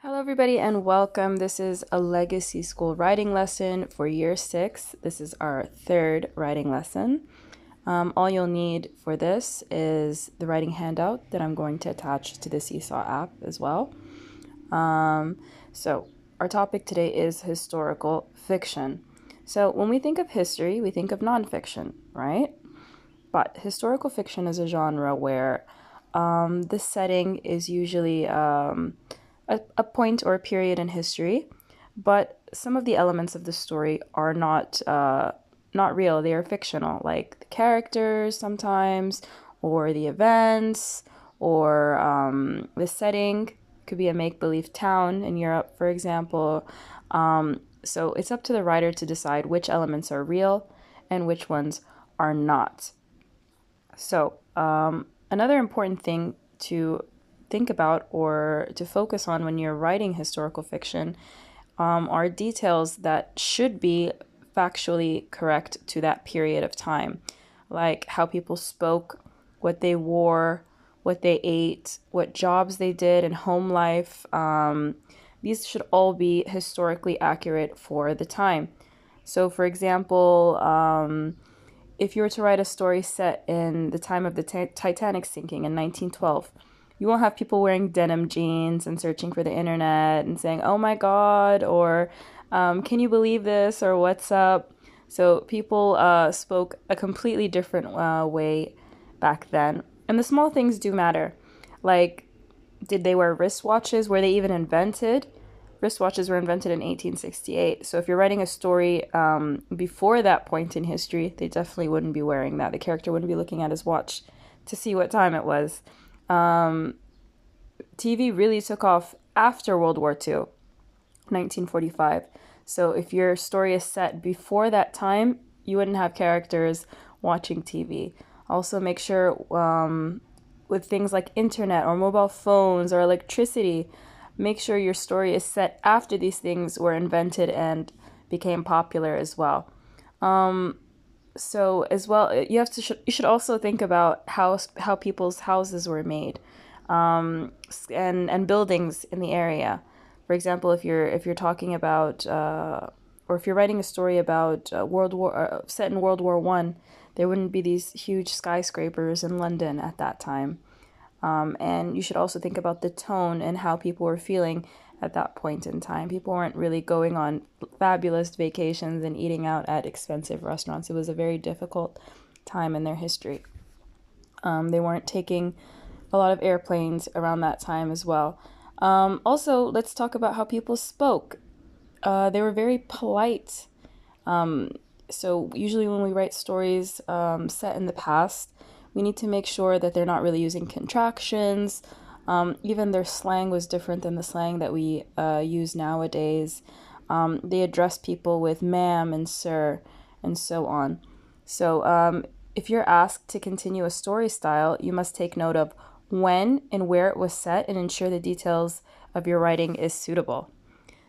Hello, everybody, and welcome. This is a Legacy School writing lesson for Year 6. This is our third writing lesson. All you'll need for this is the writing handout that I'm going to attach to the Seesaw app as well. So our topic today is historical fiction. So when we think of history, we think of nonfiction, right? But historical fiction is a genre where the setting is usually a point or a period in history, but some of the elements of the story are not real. They are fictional, like the characters sometimes, or the events, or the setting. Could be a make-believe town in Europe, for example. So it's up to the writer to decide which elements are real and which ones are not. So, another important thing to think about or to focus on when you're writing historical fiction are details that should be factually correct to that period of time, like how people spoke, what they wore, what they ate, what jobs they did, and home life. These should all be historically accurate for the time. So, for example, if you were to write a story set in the time of the Titanic sinking in 1912, you won't have people wearing denim jeans and searching for the internet and saying, oh my God, or can you believe this, or what's up? So people spoke a completely different way back then. And the small things do matter. Like, did they wear wristwatches? Were they even invented? Wristwatches were invented in 1868. So if you're writing a story before that point in history, they definitely wouldn't be wearing that. The character wouldn't be looking at his watch to see what time it was. TV really took off after World War II, 1945. So if your story is set before that time, you wouldn't have characters watching TV. Also, make sure with things like internet or mobile phones or electricity, make sure your story is set after these things were invented and became popular as well. So as well, you should also think about how people's houses were made, and buildings in the area. For example, if you're talking about or if you're writing a story about World War set in World War I, there wouldn't be these huge skyscrapers in London at that time. And you should also think about the tone and how people were feeling at that point in time. People weren't really going on fabulous vacations and eating out at expensive restaurants. It was a very difficult time in their history. They weren't taking a lot of airplanes around that time as well. Also, let's talk about how people spoke. They were very polite. So usually when we write stories set in the past, we need to make sure that they're not really using contractions. Even their slang was different than the slang that we use nowadays. They address people with ma'am and sir and so on. So if you're asked to continue a story style, you must take note of when and where it was set and ensure the details of your writing is suitable.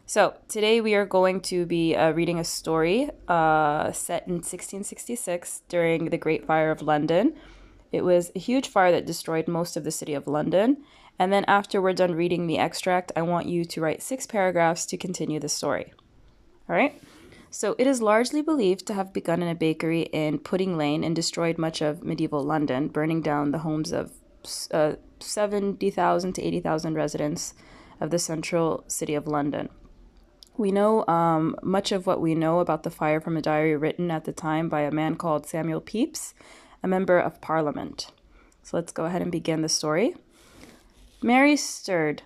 So today we are going to be reading a story set in 1666 during the Great Fire of London. It was a huge fire that destroyed most of the city of London. And then after we're done reading the extract, I want you to write 6 paragraphs to continue the story. All right? So it is largely believed to have begun in a bakery in Pudding Lane and destroyed much of medieval London, burning down the homes of 70,000 to 80,000 residents of the central city of London. We know much of what we know about the fire from a diary written at the time by a man called Samuel Pepys, a member of Parliament. So let's go ahead and begin the story. Mary stirred.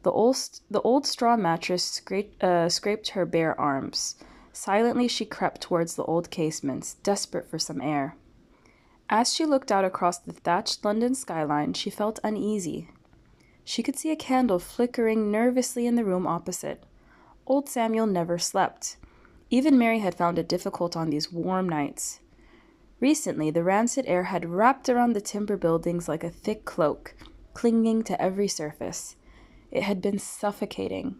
The old straw mattress scraped her bare arms. Silently she crept towards the old casements, desperate for some air. As she looked out across the thatched London skyline, she felt uneasy. She could see a candle flickering nervously in the room opposite. Old Samuel never slept. Even Mary had found it difficult on these warm nights. Recently, the rancid air had wrapped around the timber buildings like a thick cloak, clinging to every surface. It had been suffocating.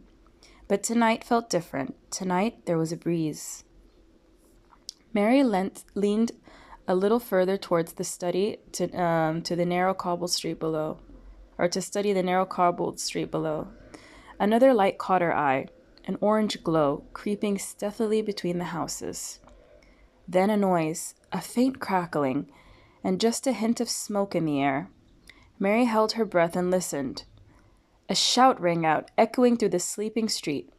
But tonight felt different. Tonight there was a breeze. Mary leaned a little further towards the study to the narrow cobbled street below, or to study the narrow cobbled street below. Another light caught her eye, an orange glow creeping stealthily between the houses. Then a noise, a faint crackling, and just a hint of smoke in the air. Mary held her breath and listened. A shout rang out, echoing through the sleeping street.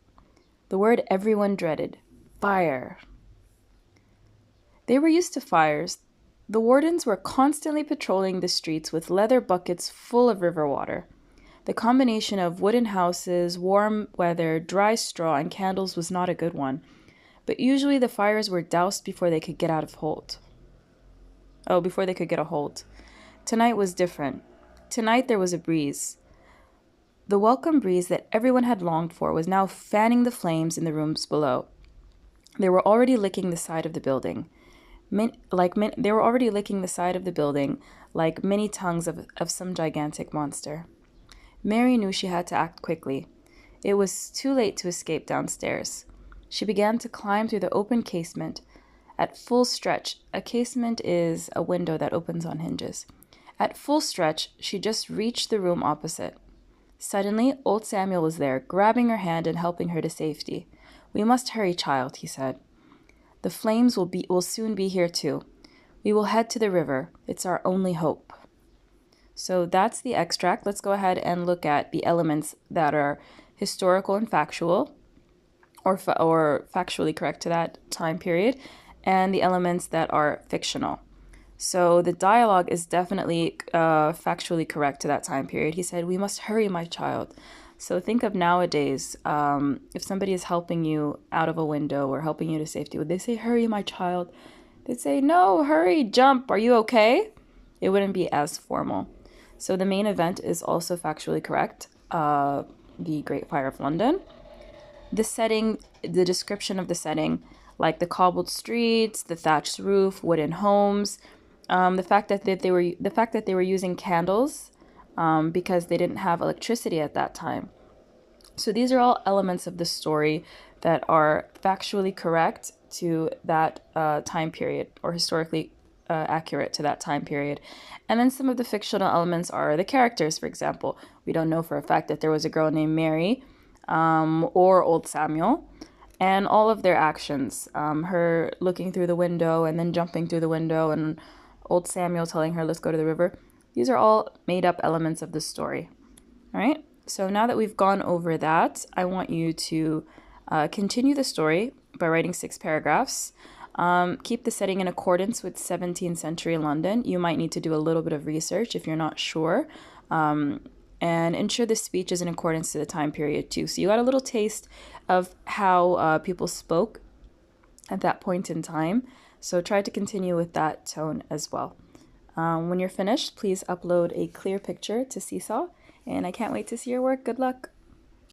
The word everyone dreaded: fire. They were used to fires. The wardens were constantly patrolling the streets with leather buckets full of river water. The combination of wooden houses, warm weather, dry straw, and candles was not a good one, but usually the fires were doused before they could get a hold. Tonight was different. Tonight there was a breeze. The welcome breeze that everyone had longed for was now fanning the flames in the rooms below. They were already licking the side of the building. Like many tongues of some gigantic monster. Mary knew she had to act quickly. It was too late to escape downstairs. She began to climb through the open casement. At full stretch, a casement is a window that opens on hinges. At full stretch, she just reached the room opposite. Suddenly, old Samuel was there, grabbing her hand and helping her to safety. "We must hurry, child," he said. "The flames will soon be here too. We will head to the river. It's our only hope." So that's the extract. Let's go ahead and look at the elements that are historical and factual, or factually correct to that time period, and the elements that are fictional. So the dialogue is definitely factually correct to that time period. He said, "We must hurry, my child." So think of nowadays, if somebody is helping you out of a window or helping you to safety, would they say, "Hurry, my child"? They'd say, "No, hurry, jump, are you okay?" It wouldn't be as formal. So the main event is also factually correct, the Great Fire of London. The setting, the description of the setting, like the cobbled streets, the thatched roof, wooden homes, the fact that they were using candles because they didn't have electricity at that time. So these are all elements of the story that are factually correct to that time period, or historically accurate to that time period. And then some of the fictional elements are the characters, for example. We don't know for a fact that there was a girl named Mary or old Samuel, and all of their actions, her looking through the window and then jumping through the window, and old Samuel telling her, "Let's go to the river." These are all made up elements of the story. All right, so now that we've gone over that, I want you to continue the story by writing 6 paragraphs. Keep the setting in accordance with 17th century London. You might need to do a little bit of research if you're not sure. And ensure the speech is in accordance to the time period too. So you got a little taste of how people spoke at that point in time. So try to continue with that tone as well. When you're finished, please upload a clear picture to Seesaw. And I can't wait to see your work. Good luck.